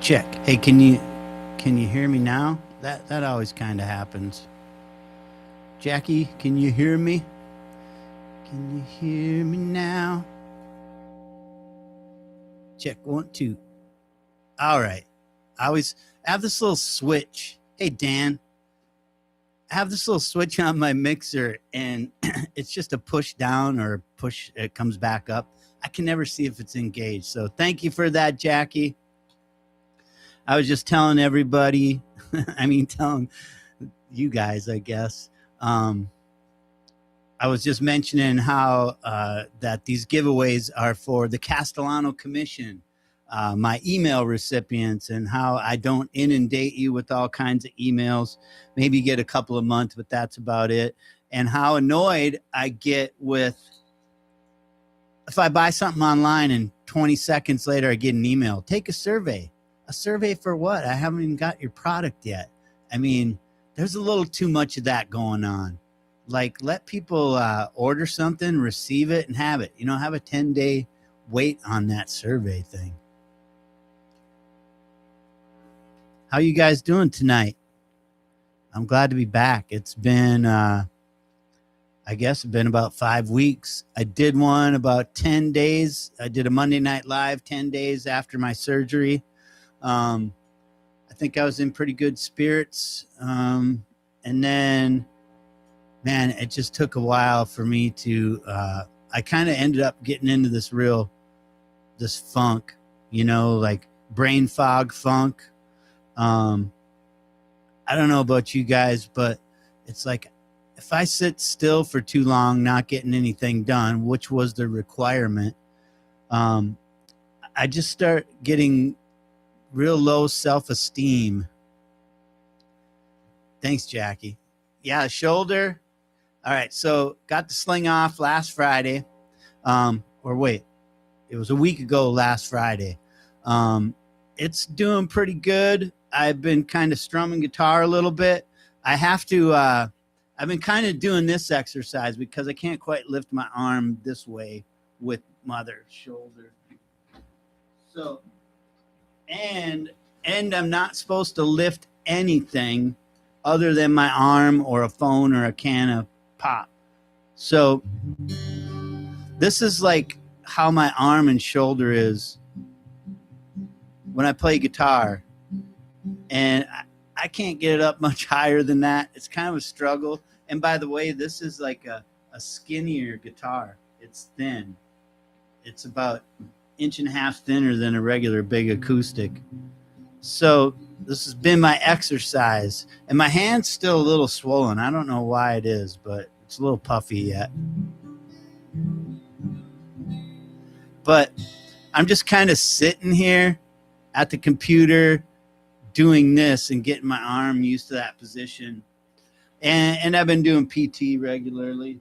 Check. Hey, can you hear me now? That always kind of happens. Jackie, can you hear me? Can you hear me now? Check 1 2. All right. I always have this little switch. Hey Dan, I have this little switch on my mixer, and it's just a push down or push. It comes back up. I can never see if it's engaged. So thank you for that, Jackie. I was just telling everybody. Telling you guys, I guess. Um, I was just mentioning how that these giveaways are for the Castellano Commission, my email recipients, and how I don't inundate you with all kinds of emails. Maybe you get a couple of months, but that's about it. And how annoyed I get with if I buy something online and 20 seconds later I get an email. Take a survey. A survey for what? I haven't even got your product yet. There's a little too much of that going on. Like, let people order something, receive it, and have it. Have a 10-day wait on that survey thing. How you guys doing tonight? I'm glad to be back. It's been, about 5 weeks. I did one about 10 days. I did a Monday Night Live 10 days after my surgery. I think I was in pretty good spirits. And then, man, it just took a while for me to, I kind of ended up getting into this funk, like brain fog funk. I don't know about you guys, but it's like if I sit still for too long, not getting anything done, which was the requirement, I just start getting real low self-esteem. Thanks, Jackie. Yeah, shoulder. All right, so got the sling off last Friday. It was a week ago last Friday. It's doing pretty good. I've been kind of strumming guitar a little bit. I've been kind of doing this exercise because I can't quite lift my arm this way with my other shoulder. So, and I'm not supposed to lift anything other than my arm or a phone or a can of pop. So this is like how my arm and shoulder is when I play guitar. And I can't get it up much higher than that. It's kind of a struggle. And by the way, this is like a skinnier guitar. It's thin. It's about 1.5 inches thinner than a regular big acoustic. So this has been my exercise. And my hand's still a little swollen. I don't know why it is, but it's a little puffy yet. But I'm just kind of sitting here at the computer doing this and getting my arm used to that position. And I've been doing PT regularly.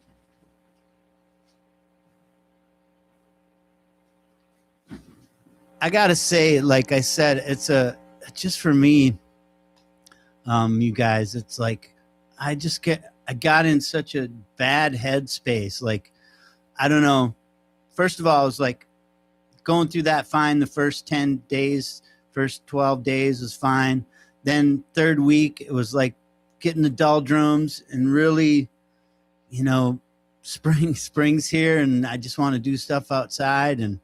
I gotta say, like I said, it's just for me, you guys, it's like I got in such a bad headspace. Like, I don't know. First of all, I was like going through that fine the first 10 days, first 12 days was fine. Then third week, it was like getting the doldrums and really, spring's here and I just want to do stuff outside. And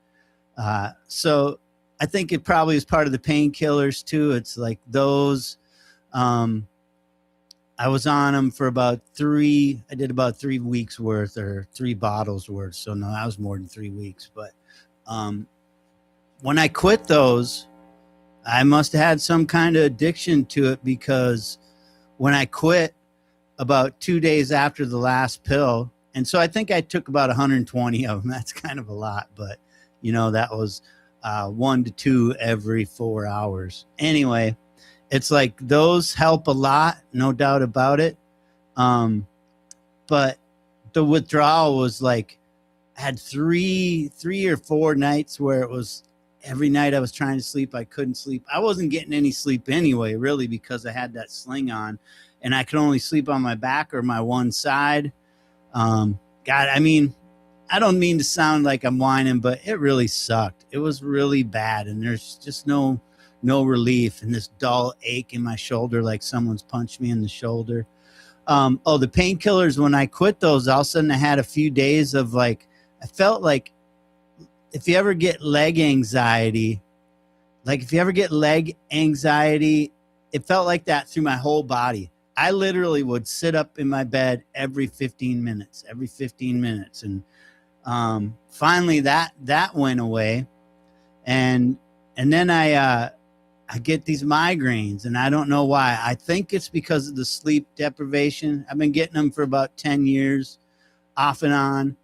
so I think it probably is part of the painkillers too. It's like those, I was on them for I did about 3 weeks worth or 3 bottles worth. So no, that was more than 3 weeks. But when I quit those, I must have had some kind of addiction to it, because when I quit about 2 days after the last pill, and so I think I took about 120 of them. That's kind of a lot, but that was 1 to 2 every 4 hours. Anyway, it's like those help a lot, no doubt about it. But the withdrawal was like, I had three or 4 nights where it was every night I was trying to sleep. I couldn't sleep. I wasn't getting any sleep anyway, really, because I had that sling on and I could only sleep on my back or my one side. God, I don't mean to sound like I'm whining, but it really sucked. It was really bad. And there's just no no relief, and this dull ache in my shoulder, like someone's punched me in the shoulder. The painkillers, when I quit those, all of a sudden I had a few days of like, I felt like if you ever get leg anxiety, it felt like that through my whole body. I literally would sit up in my bed every 15 minutes. And finally that went away. And then I get these migraines, and I don't know why. I think it's because of the sleep deprivation. I've been getting them for about 10 years, off and on.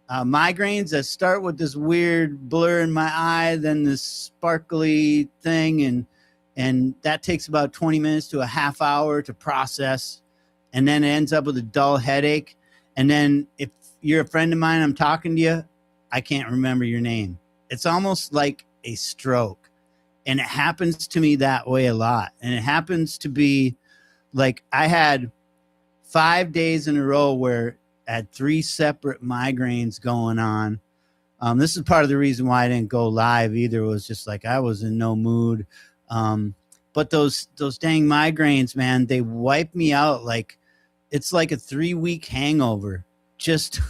Migraines that start with this weird blur in my eye, then this sparkly thing, and that takes about 20 minutes to a half hour to process, and then it ends up with a dull headache. And then if you're a friend of mine, I'm talking to you, I can't remember your name. It's almost like a stroke. And it happens to me that way a lot. And it happens to be like I had 5 days in a row where I had 3 separate migraines going on. This is part of the reason why I didn't go live either. It was just like I was in no mood. But those dang migraines, man, they wipe me out. Like it's like a 3-week hangover. Just,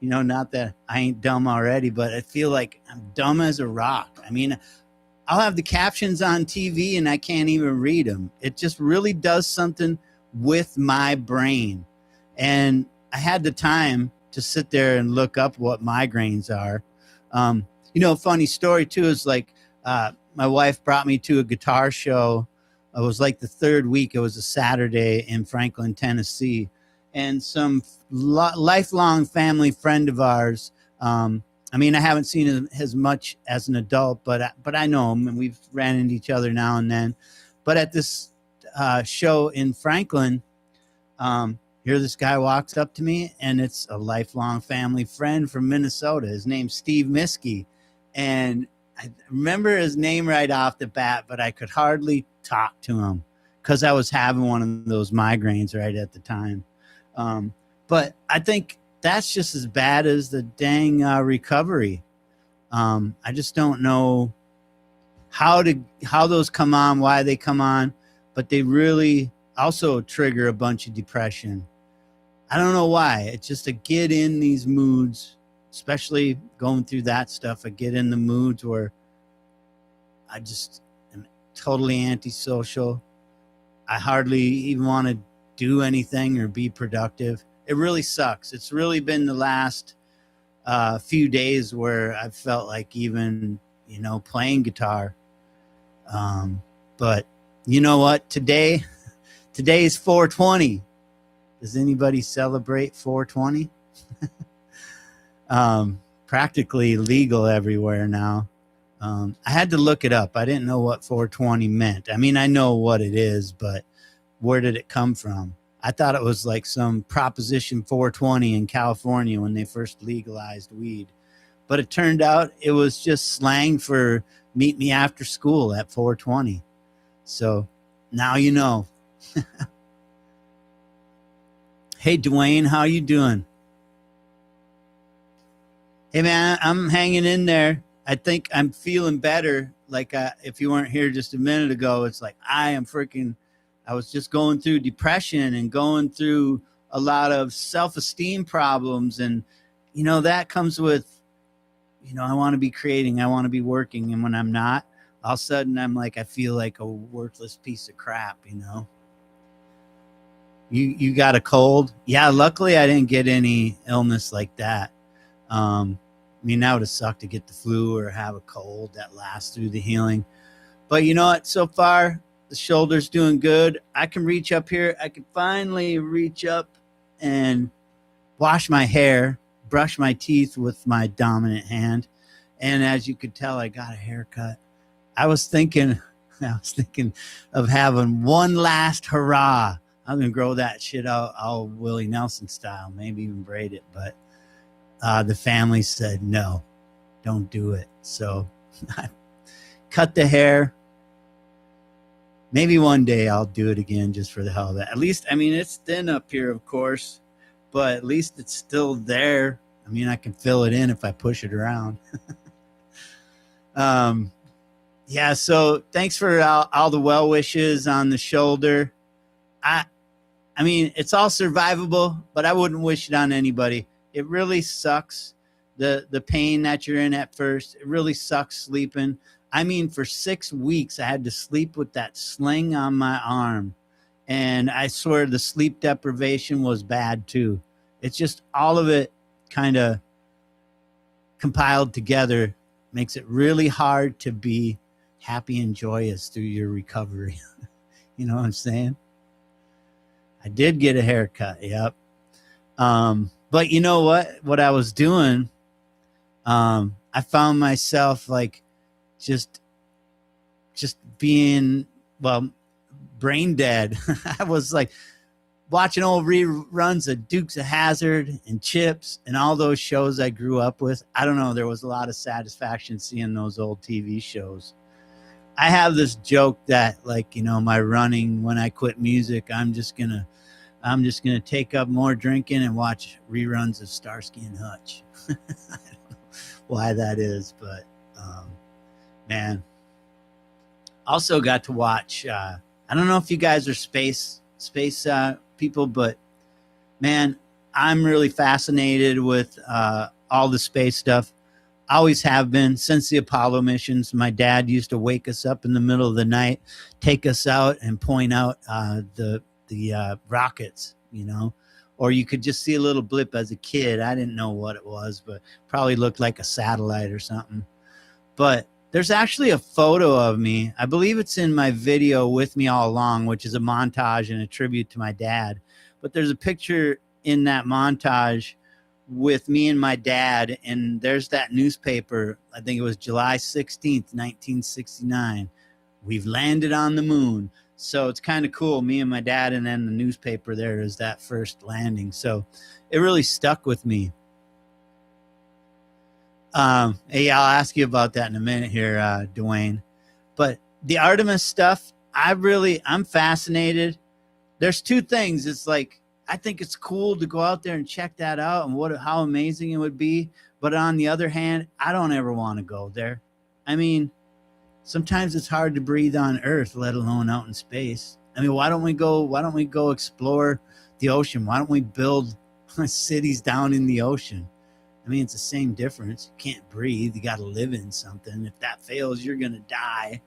not that I ain't dumb already, but I feel like I'm dumb as a rock. I mean, I'll have the captions on TV and I can't even read them. It just really does something with my brain. And I had the time to sit there and look up what migraines are. A funny story too is like my wife brought me to a guitar show. It was like the 3rd week. It was a Saturday in Franklin, Tennessee. And some lifelong family friend of ours, I haven't seen him as much as an adult, but I know him, and we've ran into each other now and then. But at this show in Franklin, here this guy walks up to me, and it's a lifelong family friend from Minnesota. His name's Steve Miskey, and I remember his name right off the bat, but I could hardly talk to him because I was having one of those migraines right at the time. But I think that's just as bad as the dang recovery. I just don't know how those come on, why they come on, but they really also trigger a bunch of depression. I don't know why. It's just to get in these moods, especially going through that stuff. I get in the moods where I just am totally antisocial. I hardly even want to do anything or be productive. It really sucks. It's really been the last few days where I've felt like even, playing guitar. But you know what? Today is 420. Does anybody celebrate 420? Practically legal everywhere now. I had to look it up. I didn't know what 420 meant. I mean, I know what it is, but where did it come from? I thought it was like some Proposition 420 in California when they first legalized weed. But it turned out it was just slang for meet me after school at 420. So now you know. Hey, Dwayne, how you doing? Hey, man, I'm hanging in there. I think I'm feeling better. Like if you weren't here just a minute ago, it's like I was just going through depression and going through a lot of self-esteem problems. And, that comes with, I want to be creating, I want to be working. And when I'm not, all of a sudden I'm like, I feel like a worthless piece of crap, You got a cold? Yeah, luckily I didn't get any illness like that. That would have sucked to get the flu or have a cold that lasts through the healing. But you know what? So far, the shoulder's doing good. I can reach up here. I can finally reach up and wash my hair, brush my teeth with my dominant hand. And as you could tell, I got a haircut. I was thinking of having one last hurrah. I'm going to grow that shit out all Willie Nelson style, maybe even braid it. But the family said, no, don't do it. So I cut the hair. Maybe one day I'll do it again just for the hell of it. At least, it's thin up here, of course, but at least it's still there. I can fill it in if I push it around. Yeah. So thanks for all the well wishes on the shoulder. I, I mean, it's all survivable, but I wouldn't wish it on anybody. It really sucks. The pain that you're in at first, it really sucks sleeping. I mean, for 6 weeks, I had to sleep with that sling on my arm. And I swear the sleep deprivation was bad too. It's just all of it kind of compiled together makes it really hard to be happy and joyous through your recovery. You know what I'm saying? I did get a haircut. Yep. But you know what I was doing, I found myself like just being, well, brain dead. I was like watching old reruns of Dukes of Hazzard and Chips and all those shows I grew up with. I don't know, there was a lot of satisfaction seeing those old TV shows. I have this joke that, like, you know, my running, when I quit music, I'm just gonna take up more drinking and watch reruns of Starsky and Hutch. I don't know why that is, but man, also got to watch. I don't know if you guys are space people, but man, I'm really fascinated with all the space stuff. Always have been since the Apollo missions. My dad used to wake us up in the middle of the night, take us out, and point out the rockets, you know, or you could just see a little blip as a kid. I didn't know what it was, but probably looked like a satellite or something. But there's actually a photo of me. I believe it's in my video With Me All Along, which is a montage and a tribute to my dad. But there's a picture in that montage with me and my dad, and there's that newspaper. I think it was July 16th, 1969. We've landed on the moon. So it's kind of cool. Me and my dad, and then the newspaper there is that first landing. So it really stuck with me. Hey, I'll ask you about that in a minute here, Dwayne. But the Artemis stuff, I'm fascinated. There's two things. It's like, I think it's cool to go out there and check that out and how amazing it would be. But on the other hand, I don't ever want to go there. I mean, sometimes it's hard to breathe on Earth, let alone out in space. I mean, why don't we go explore the ocean? Why don't we build cities down in the ocean? I mean, it's the same difference. You can't breathe. You got to live in something. If that fails, you're going to die.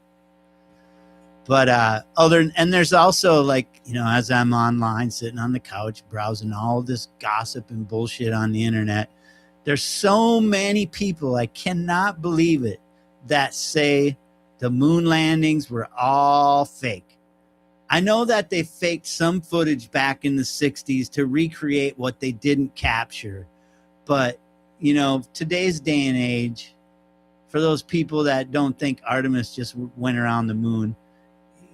But and there's also, like, you know, as I'm online sitting on the couch browsing all this gossip and bullshit on the internet, there's so many people, I cannot believe it, that say the moon landings were all fake. I know that they faked some footage back in the 60s to recreate what they didn't capture. But, you know, today's day and age, for those people that don't think Artemis just went around the moon,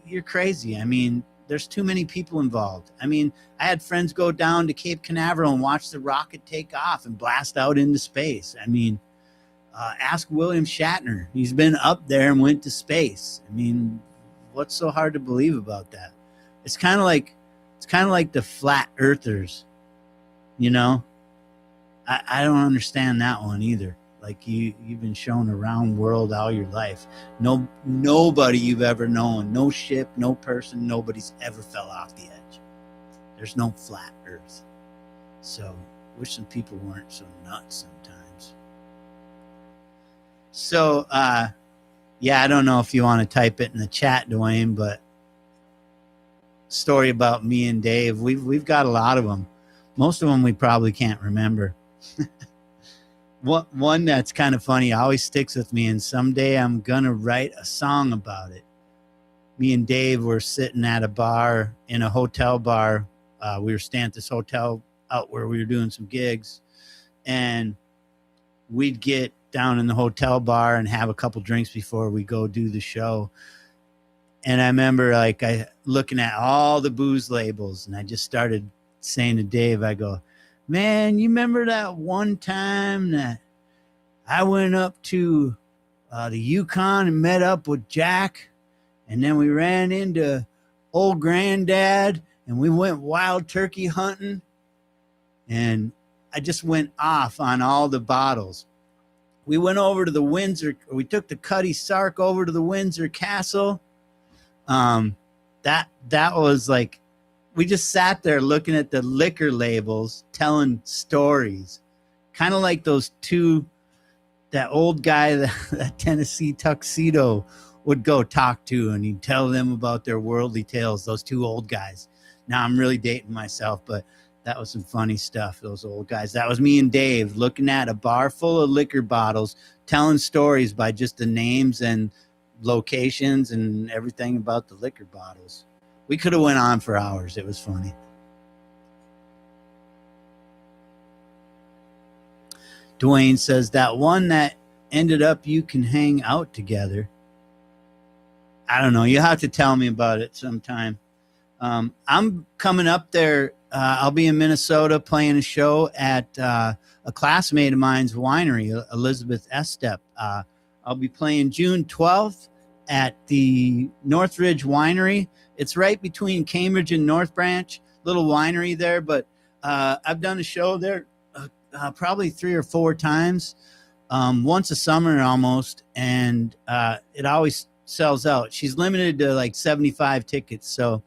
you're crazy. I mean, there's too many people involved. I mean, I had friends go down to Cape Canaveral and watch the rocket take off and blast out into space. I mean, ask William Shatner. He's been up there and went to space. I mean, what's so hard to believe about that? It's kind of like the flat earthers, you know? I don't understand that one either. Like, you've been shown a round world all your life. Nobody you've ever known, no ship, no person, nobody's ever fell off the edge. There's no flat earth. So wish some people weren't so nuts sometimes. So yeah, I don't know if you want to type it in the chat, Dwayne, but story about me and Dave, we've got a lot of them. Most of them we probably can't remember. One that's kind of funny, always sticks with me, and someday I'm gonna write a song about it. Me and Dave were sitting at a bar, in a hotel bar. We were staying at this hotel out where we were doing some gigs, and we'd get down in the hotel bar and have a couple drinks before we go do the show. And I remember, like, I looking at all the booze labels, and I just started saying to Dave, I go, man, you remember that one time that I went up to the Yukon and met up with Jack, and then we ran into old granddad and we went wild turkey hunting? And I just went off on all the bottles. we went over to the Windsor. We took the Cutty Sark over to the Windsor Castle. That was like, we just sat there looking at the liquor labels, telling stories, kind of like those two, that old guy, that Tennessee Tuxedo would go talk to, and he'd tell them about their worldly tales, those two old guys. Now I'm really dating myself, but that was some funny stuff, those old guys. That was me and Dave looking at a bar full of liquor bottles, telling stories by just the names and locations and everything about the liquor bottles. We could have went on for hours. It was funny. Dwayne says that one that ended up you can hang out together. I don't know. You have to tell me about it sometime. I'm coming up there. I'll be in Minnesota playing a show at a classmate of mine's winery, Elizabeth Estep. I'll be playing June 12th at the Northridge Winery. It's right between Cambridge and North Branch, little winery there. But I've done a show there probably 3 or 4 times, once a summer almost, and it always sells out. She's limited to like 75 tickets. So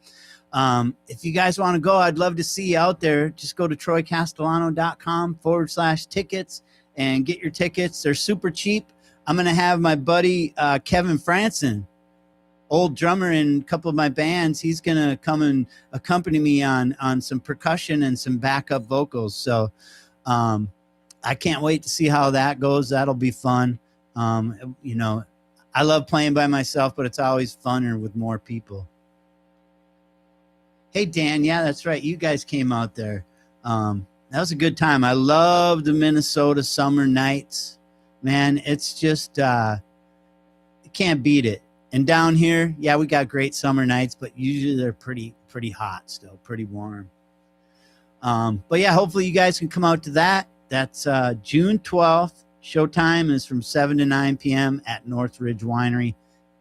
if you guys want to go, I'd love to see you out there. Just go to troycastellano.com/tickets and get your tickets. They're super cheap. I'm going to have my buddy Kevin Franson, old drummer in a couple of my bands. He's going to come and accompany me on some percussion and some backup vocals. So I can't wait to see how that goes. That'll be fun. You know, I love playing by myself, but it's always funner with more people. Hey, Dan. Yeah, that's right. You guys came out there. That was a good time. I love the Minnesota summer nights. Man, it's just, you can't beat it. And down here, yeah, we got great summer nights, but usually they're pretty hot still, pretty warm. But yeah, hopefully you guys can come out to that. That's June 12th. Showtime is from 7 to 9 p.m. at Northridge Winery.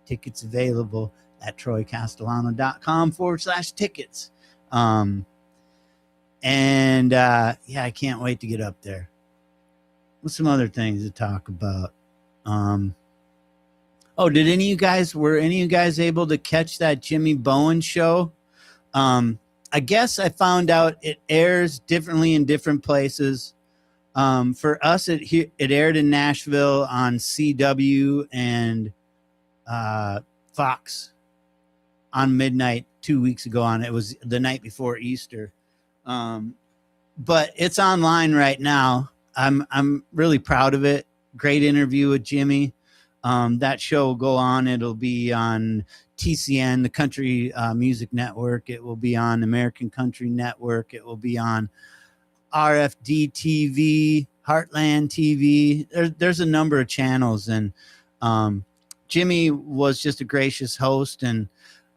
Tickets available at troycastellano.com/tickets. Yeah, I can't wait to get up there. What's some other things to talk about? Oh, were any of you guys able to catch that Jimmy Bowen show? I guess I found out it airs differently in different places. For us, it aired in Nashville on CW and Fox on midnight 2 weeks ago. It was the night before Easter, but it's online right now. I'm really proud of it. Great interview with Jimmy. That show will go on. It'll be on TCN, the Country Music Network. It will be on American Country Network. It will be on RFD TV, Heartland TV. There's a number of channels, and Jimmy was just a gracious host and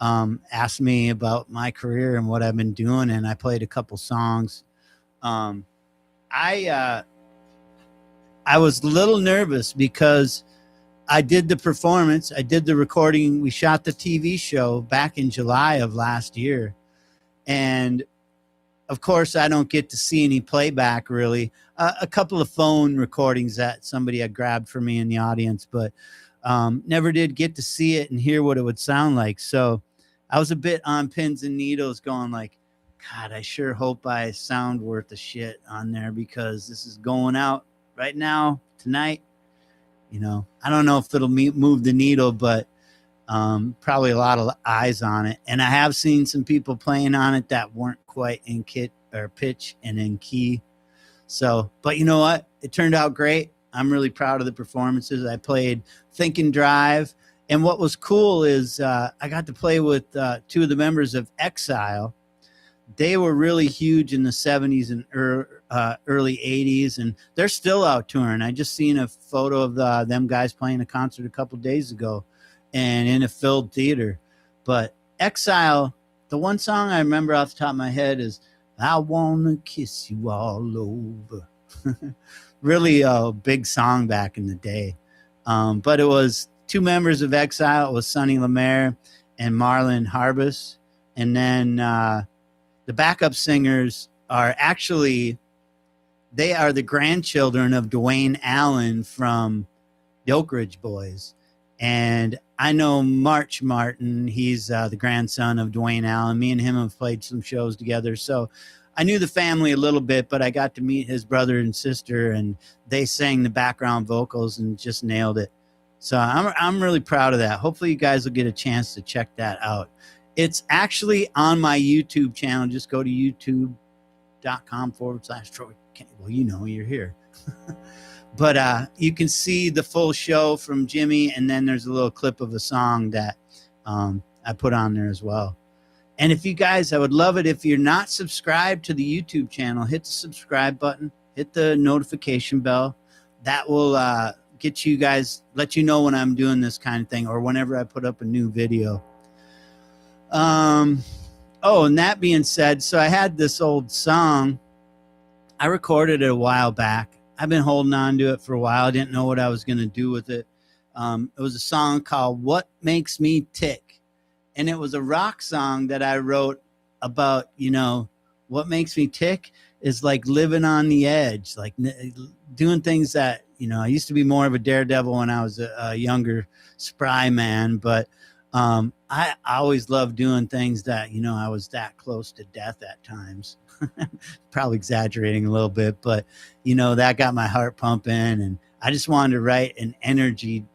asked me about my career and what I've been doing, and I played a couple songs. I was a little nervous because I did the performance. I did the recording. We shot the TV show back in July of last year. And of course, I don't get to see any playback really. A couple of phone recordings that somebody had grabbed for me in the audience, but never did get to see it and hear what it would sound like. So I was a bit on pins and needles going like, God, I sure hope I sound worth a shit on there, because this is going out right now, tonight. You know, I don't know if it'll move the needle, but probably a lot of eyes on it. And I have seen some people playing on it that weren't quite in kit or pitch and in key. So, but you know what? It turned out great. I'm really proud of the performances. I played Think and Drive. And what was cool is I got to play with 2 of the members of Exile. They were really huge in the 70s and early 80s, and they're still out touring. I just seen a photo of them guys playing a concert a couple days ago and in a filled theater. But Exile, the one song I remember off the top of my head is I Wanna Kiss You All Over. Really a big song back in the day. But it was 2 members of Exile. It was Sonny Lemaire and Marlon Harbus. And then the backup singers are actually, they are the grandchildren of Dwayne Allen from the Oak Ridge Boys. And I know March Martin. He's the grandson of Dwayne Allen. Me and him have played some shows together. So I knew the family a little bit, but I got to meet his brother and sister, and they sang the background vocals and just nailed it. So I'm really proud of that. Hopefully you guys will get a chance to check that out. It's actually on my YouTube channel. Just go to youtube.com/Troy. Well, you know, you're here. But you can see the full show from Jimmy, and then there's a little clip of a song that I put on there as well. And if you guys, I would love it if you're not subscribed to the YouTube channel, hit the subscribe button, hit the notification bell. That will get you guys, let you know when I'm doing this kind of thing or whenever I put up a new video. Oh, and that being said, so I had this old song. I recorded it a while back. I've been holding on to it for a while. I didn't know what I was going to do with it. It was a song called What Makes Me Tick. And it was a rock song that I wrote about, you know, what makes me tick is like living on the edge, like doing things that, you know, I used to be more of a daredevil when I was a younger spry man, but I always loved doing things that, you know, I was that close to death at times. Probably exaggerating a little bit, but you know, that got my heart pumping, and I just wanted to write an energy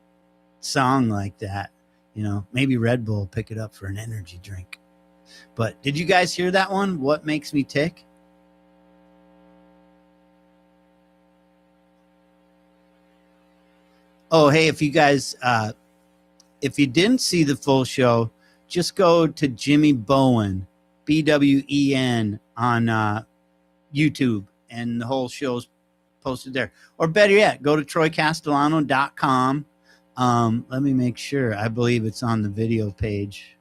song like that. You know, maybe Red Bull pick it up for an energy drink. But did you guys hear that one? What makes me tick? Oh, hey, if you guys if you didn't see the full show, just go to Jimmy Bowen, BWEN, on YouTube, and the whole show's posted there. Or better yet, go to TroyCastellano.com. Let me make sure. I believe it's on the video page.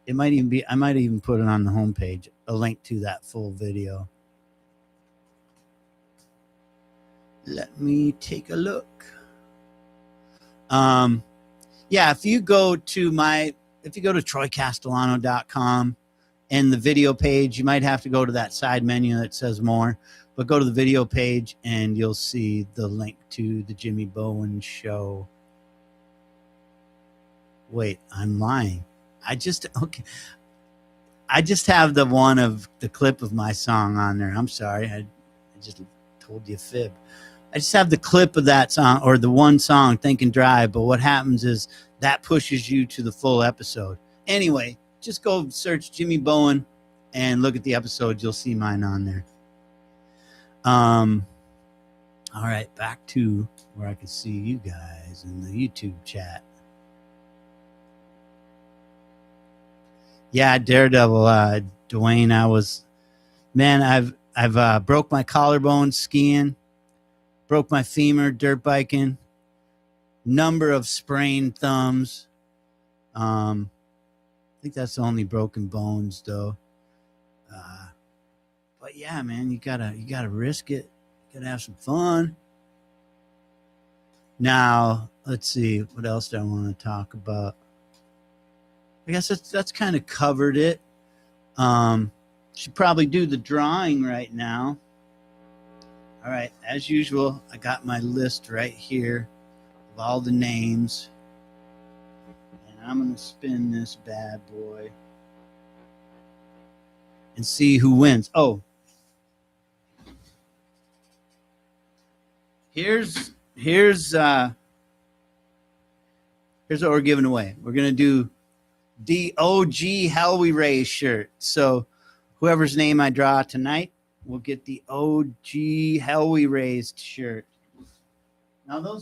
It might even be, I might even put it on the homepage, a link to that full video. Let me take a look. Yeah, if you go to TroyCastellano.com and the video page, you might have to go to that side menu that says more, but go to the video page and you'll see the link to the Jimmy Bowen show. Wait, I'm lying. I just have the one of the clip of my song on there. I'm sorry. I just told you a fib. I just have the clip of that song, or the one song, Think and Drive. But what happens is that pushes you to the full episode. Anyway, just go search Jimmy Bowen and look at the episode. You'll see mine on there. All right, back to where I can see you guys in the YouTube chat. Yeah, Daredevil, Dwayne. I've broke my collarbone skiing, broke my femur dirt biking, number of sprained thumbs. I think that's the only broken bones though. But yeah, man, you gotta risk it. You gotta have some fun. Now, let's see, what else do I want to talk about? I guess that's kind of covered it. Should probably do the drawing right now. All right, as usual, I got my list right here of all the names. And I'm going to spin this bad boy and see who wins. Oh, here's what we're giving away. We're going to do the OG Hell We Raise shirt. So whoever's name I draw tonight will get the OG Hell We Raised shirt. Now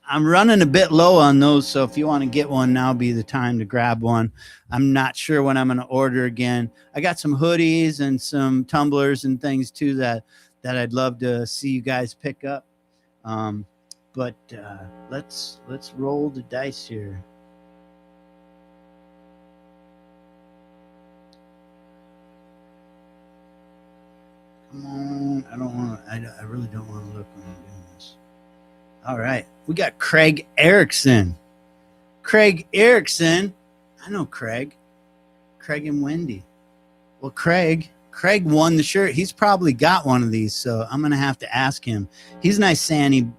I'm running a bit low on those, so if you want to get one, now be the time to grab one. I'm not sure when I'm going to order again. I got some hoodies and some tumblers and things too that I'd love to see you guys pick up. But let's roll the dice here. Come on, I really don't want to look when I'm doing this. All right, we got Craig Erickson. Craig Erickson, I know Craig and Wendy. Well, Craig won the shirt. He's probably got one of these, so I'm gonna have to ask him. He's an Isani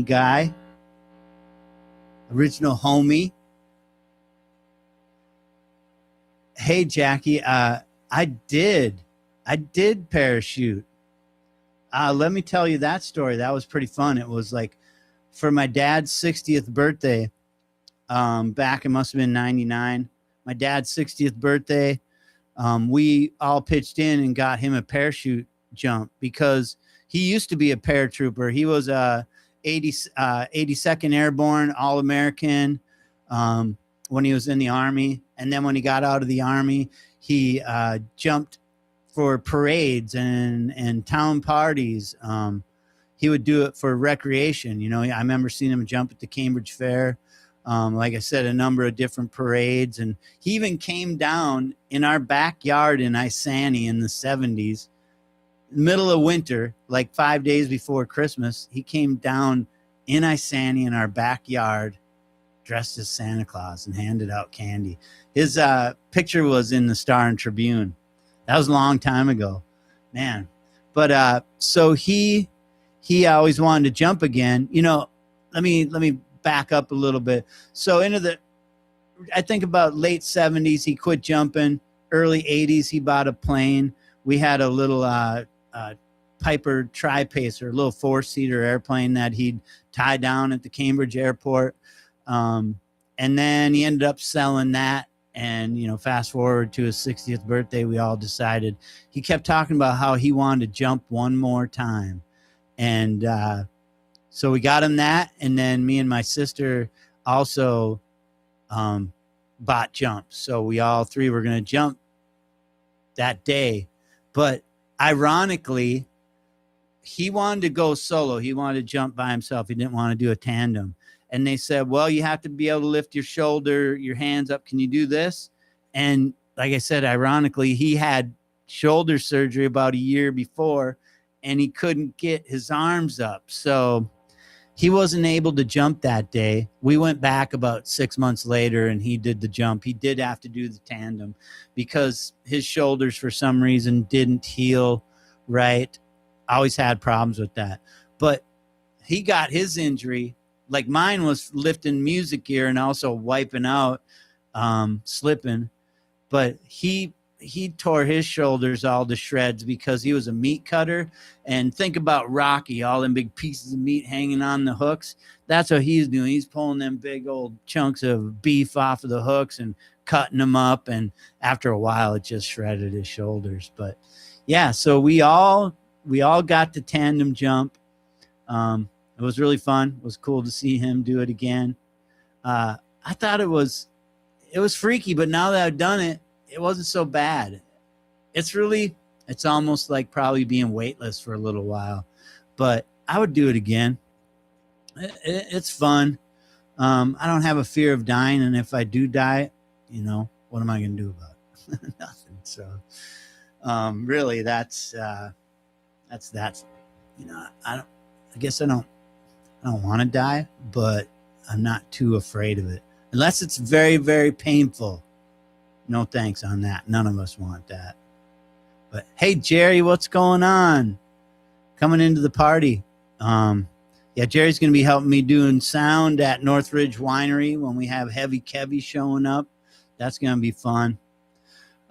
guy. original homie. Hey, Jackie, I did parachute. Let me tell you that story. That was pretty fun. It was like for my dad's 60th birthday, back, it must have been 99. My dad's 60th birthday. We all pitched in and got him a parachute jump because he used to be a paratrooper. He was 82nd Airborne All-American when he was in the Army. And then when he got out of the Army, he jumped for parades and town parties. He would do it for recreation. You know, I remember seeing him jump at the Cambridge Fair. Like I said, a number of different parades. And he even came down in our backyard in Isani in the 70s, middle of winter, like 5 days before Christmas. He came down in Isani in our backyard dressed as Santa Claus and handed out candy. His picture was in the Star and Tribune. That was a long time ago, man. But so he always wanted to jump again. You know, let me back up a little bit. So I think about late 70s, he quit jumping. Early 80s, he bought a plane. We had a little Piper Tri-Pacer, a little 4-seater airplane that he'd tie down at the Cambridge airport. And then he ended up selling that. And, you know, fast forward to his 60th birthday, we all decided he kept talking about how he wanted to jump one more time. And so we got him that. And then me and my sister also bought jumps. So we all three were going to jump that day. But ironically, he wanted to go solo. He wanted to jump by himself. He didn't want to do a tandem. And they said, well, you have to be able to lift your shoulder, your hands up. Can you do this? And like I said, ironically, he had shoulder surgery about a year before, and he couldn't get his arms up. So he wasn't able to jump that day. We went back about 6 months later, and he did the jump. He did have to do the tandem because his shoulders, for some reason, didn't heal right. Always had problems with that. But he got his injury. Like mine was lifting music gear and also wiping out, slipping. But he tore his shoulders all to shreds because he was a meat cutter. And think about Rocky, all them big pieces of meat hanging on the hooks. That's what he's doing. He's pulling them big old chunks of beef off of the hooks and cutting them up. And after a while, it just shredded his shoulders. But yeah, so we all got the tandem jump. It was really fun. It was cool to see him do it again. I thought it was freaky, but now that I've done it, it wasn't so bad. It's almost like probably being weightless for a little while, but I would do it again. It's fun. I don't have a fear of dying. And if I do die, you know, what am I going to do about it? Nothing. So, really that's, you know, I guess I don't want to die, but I'm not too afraid of it. Unless it's very, very painful. No thanks on that. None of us want that. But hey, Jerry, what's going on? Coming into the party. Yeah, Jerry's going to be helping me doing sound at Northridge Winery when we have Heavy Kevy showing up. That's going to be fun.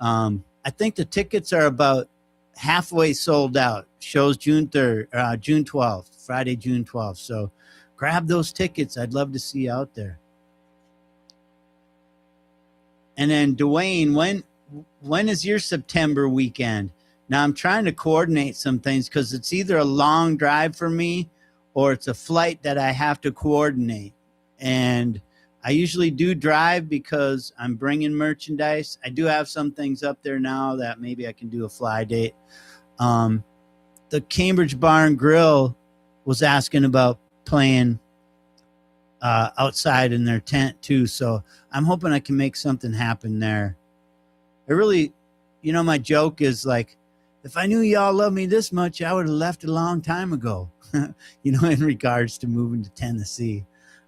I think the tickets are about halfway sold out. Show's June 12th, Friday, June 12th. So grab those tickets. I'd love to see you out there. And then Dwayne, when is your September weekend? Now I'm trying to coordinate some things because it's either a long drive for me or it's a flight that I have to coordinate. And I usually do drive because I'm bringing merchandise. I do have some things up there now that maybe I can do a fly date. The Cambridge Bar and Grill was asking about playing outside in their tent too. So I'm hoping I can make something happen there. I really, you know, my joke is like, if I knew y'all loved me this much, I would have left a long time ago, you know, in regards to moving to Tennessee.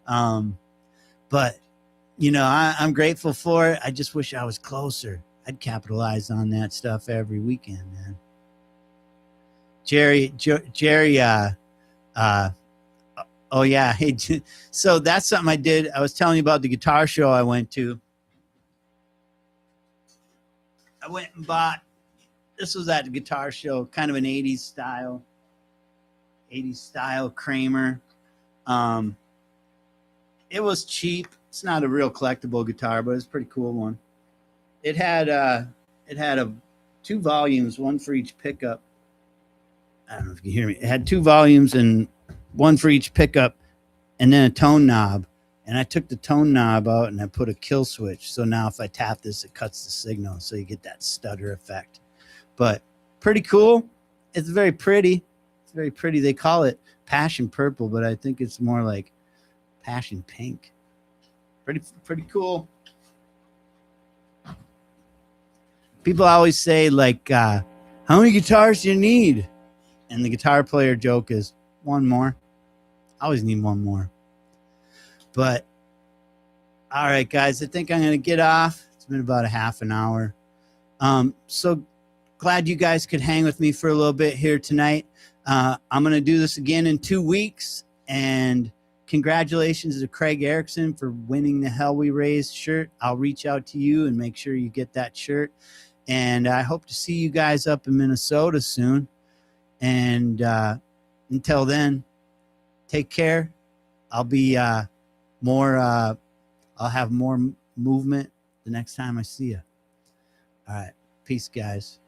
But, you know, I'm grateful for it. I just wish I was closer. I'd capitalize on that stuff every weekend, man. Jerry, Oh yeah. Hey, so that's something I did. I was telling you about the guitar show I went to. I went and bought. This was at the guitar show, kind of an '80s style Kramer. Um, it was cheap. It's not a real collectible guitar, but it's a pretty cool one. It had a two volumes, one for each pickup. I don't know if you can hear me. It had two volumes and one for each pickup, and then a tone knob. And I took the tone knob out and I put a kill switch. So now if I tap this, it cuts the signal. So you get that stutter effect. But pretty cool. It's very pretty. It's very pretty. They call it passion purple, but I think it's more like passion pink. Pretty cool. People always say like, how many guitars do you need? And the guitar player joke is one more. I always need one more. But all right, guys, I think I'm going to get off. It's been about a half an hour. So glad you guys could hang with me for a little bit here tonight. I'm going to do this again in 2 weeks. And congratulations to Craig Erickson for winning the Hell We Raised shirt. I'll reach out to you and make sure you get that shirt. And I hope to see you guys up in Minnesota soon. And until then, take care. I'll be I'll have more movement the next time I see you. All right. Peace, guys.